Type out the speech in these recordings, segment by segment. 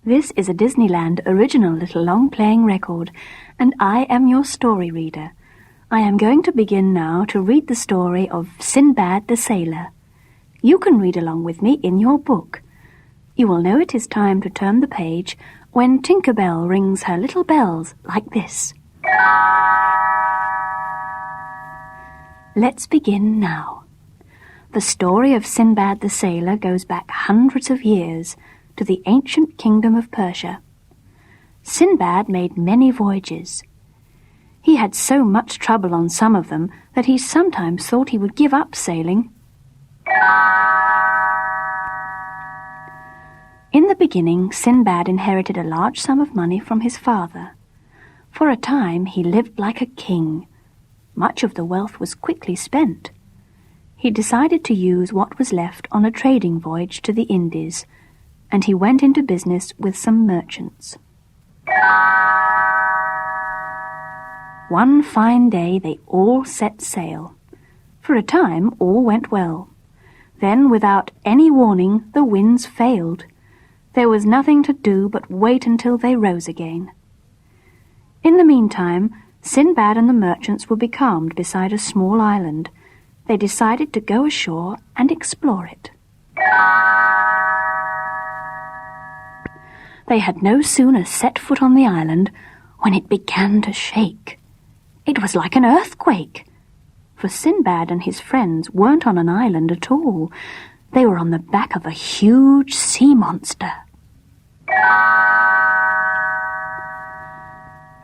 This is a Disneyland original little long-playing record, and I am your story reader. I am going to begin now to read the story of Sinbad the Sailor. You can read along with me in your book. You will know it is time to turn the page when Tinker Bell rings her little bells like this. Let's begin now. The story of Sinbad the Sailor goes back hundreds of years to the ancient kingdom of Persia. Sinbad made many voyages. He had so much trouble on some of them that he sometimes thought he would give up sailing. In the beginning, Sinbad inherited a large sum of money from his father. For a time, he lived like a king. Much of the wealth was quickly spent. He decided to use what was left on a trading voyage to the Indies, and he went into business with some merchants. One fine day they all set sail. For a time all went well. Then, without any warning, the winds failed. There was nothing to do but wait until they rose again. In the meantime, Sinbad and the merchants were becalmed beside a small island. They decided to go ashore and explore it. They had no sooner set foot on the island when it began to shake. It was like an earthquake. For Sinbad and his friends weren't on an island at all. They were on the back of a huge sea monster.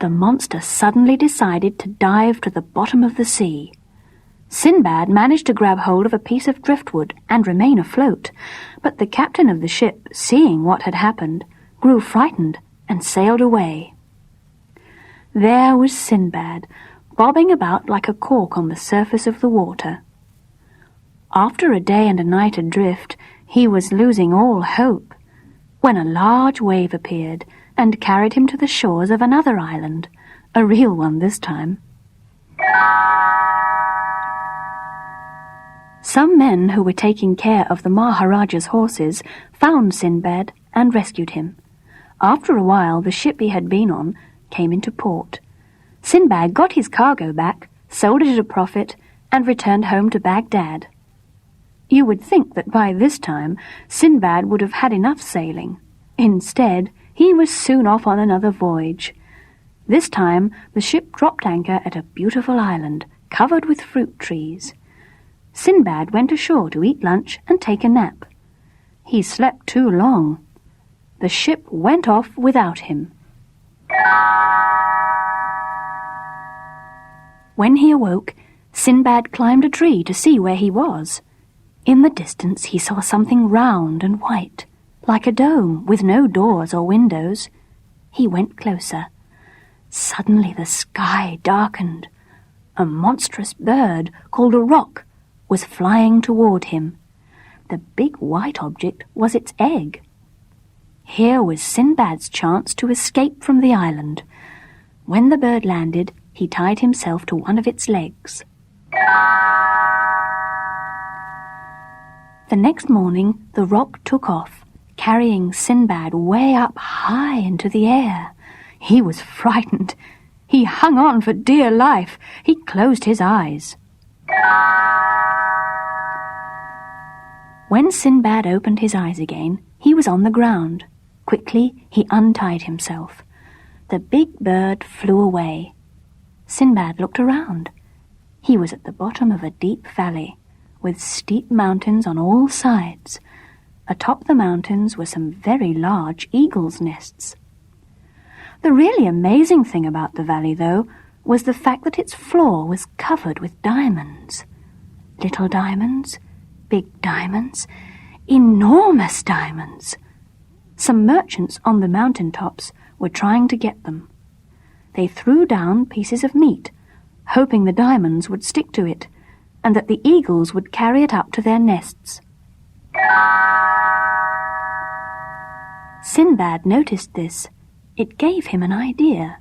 The monster suddenly decided to dive to the bottom of the sea. Sinbad managed to grab hold of a piece of driftwood and remain afloat, but the captain of the ship, seeing what had happened, grew frightened and sailed away. There was Sinbad, bobbing about like a cork on the surface of the water. After a day and a night adrift, he was losing all hope, when a large wave appeared and carried him to the shores of another island, a real one this time. Some men who were taking care of the Maharaja's horses found Sinbad and rescued him. After a while, the ship he had been on came into port. Sinbad got his cargo back, sold it at a profit, and returned home to Baghdad. You would think that by this time Sinbad would have had enough sailing. Instead, he was soon off on another voyage. This time, the ship dropped anchor at a beautiful island covered with fruit trees. Sinbad went ashore to eat lunch and take a nap. He slept too long. The ship went off without him. When he awoke, Sinbad climbed a tree to see where he was. In the distance he saw something round and white, like a dome with no doors or windows. He went closer. Suddenly the sky darkened. A monstrous bird called a roc was flying toward him. The big white object was its egg. Here was Sinbad's chance to escape from the island. When the bird landed, he tied himself to one of its legs. The next morning, the roc took off, carrying Sinbad way up high into the air. He was frightened. He hung on for dear life. He closed his eyes. When Sinbad opened his eyes again, he was on the ground. Quickly, he untied himself. The big bird flew away. Sinbad looked around. He was at the bottom of a deep valley, with steep mountains on all sides. Atop the mountains were some very large eagles' nests. The really amazing thing about the valley, though, was the fact that its floor was covered with diamonds. Little diamonds, big diamonds, enormous diamonds. Some merchants on the mountain tops were trying to get them. They threw down pieces of meat, hoping the diamonds would stick to it, and that the eagles would carry it up to their nests. Sinbad noticed this. It gave him an idea.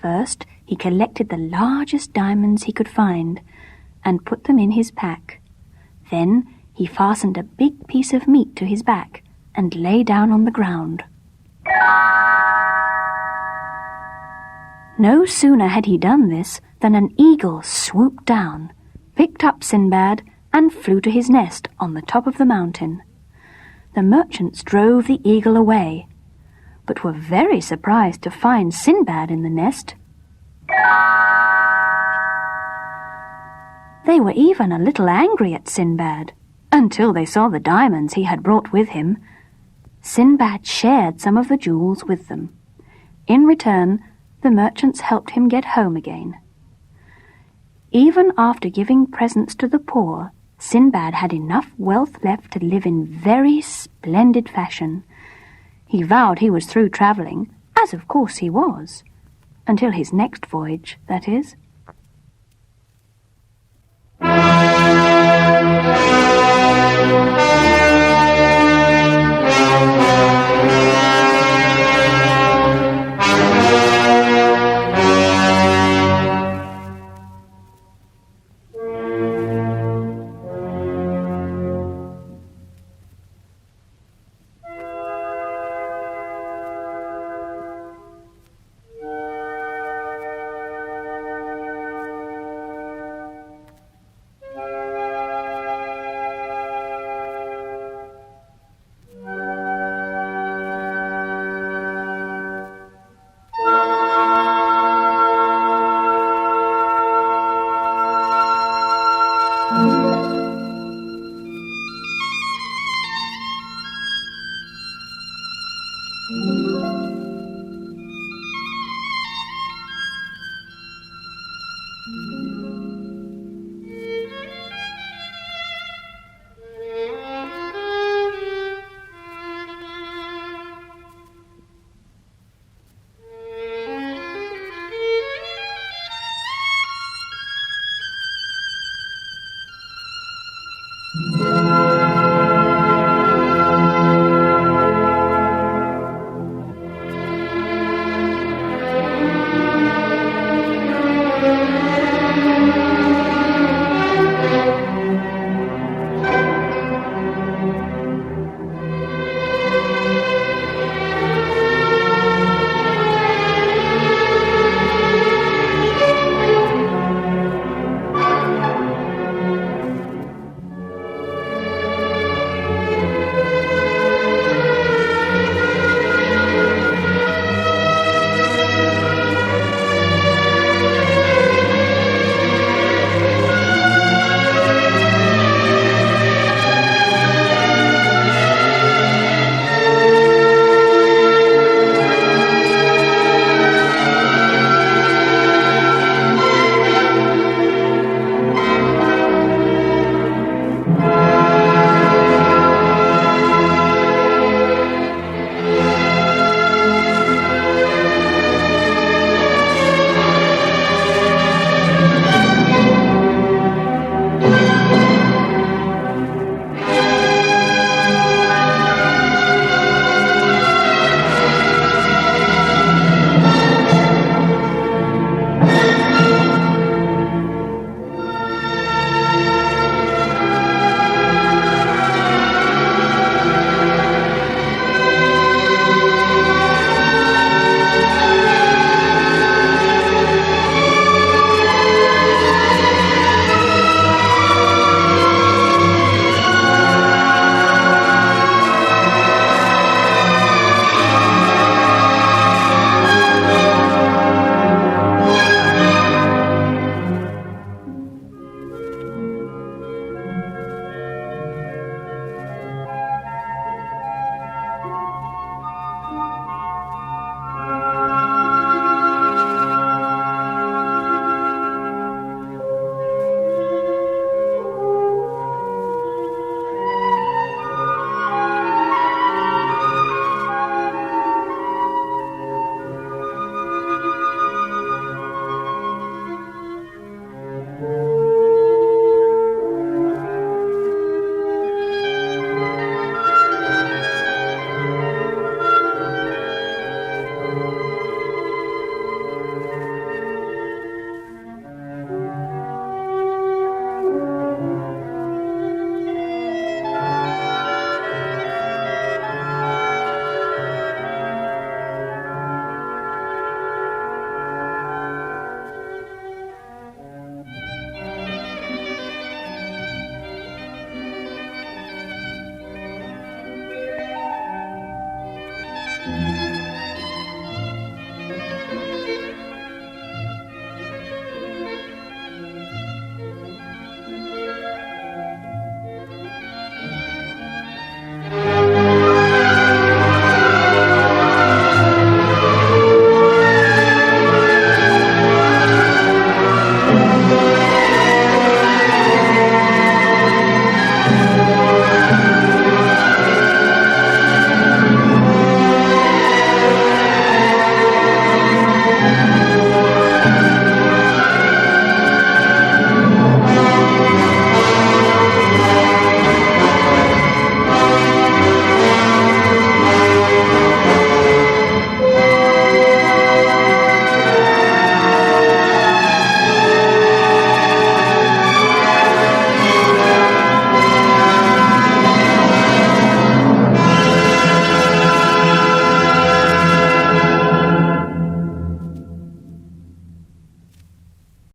First, he collected the largest diamonds he could find and put them in his pack. Then he fastened a big piece of meat to his back and lay down on the ground. No sooner had he done this than an eagle swooped down, picked up Sinbad, and flew to his nest on the top of the mountain. The merchants drove the eagle away, but were very surprised to find Sinbad in the nest. They were even a little angry at Sinbad, until they saw the diamonds he had brought with him. Sinbad shared some of the jewels with them. In return, the merchants helped him get home again. Even after giving presents to the poor, Sinbad had enough wealth left to live in very splendid fashion. He vowed he was through travelling, as of course he was. Until his next voyage, that is.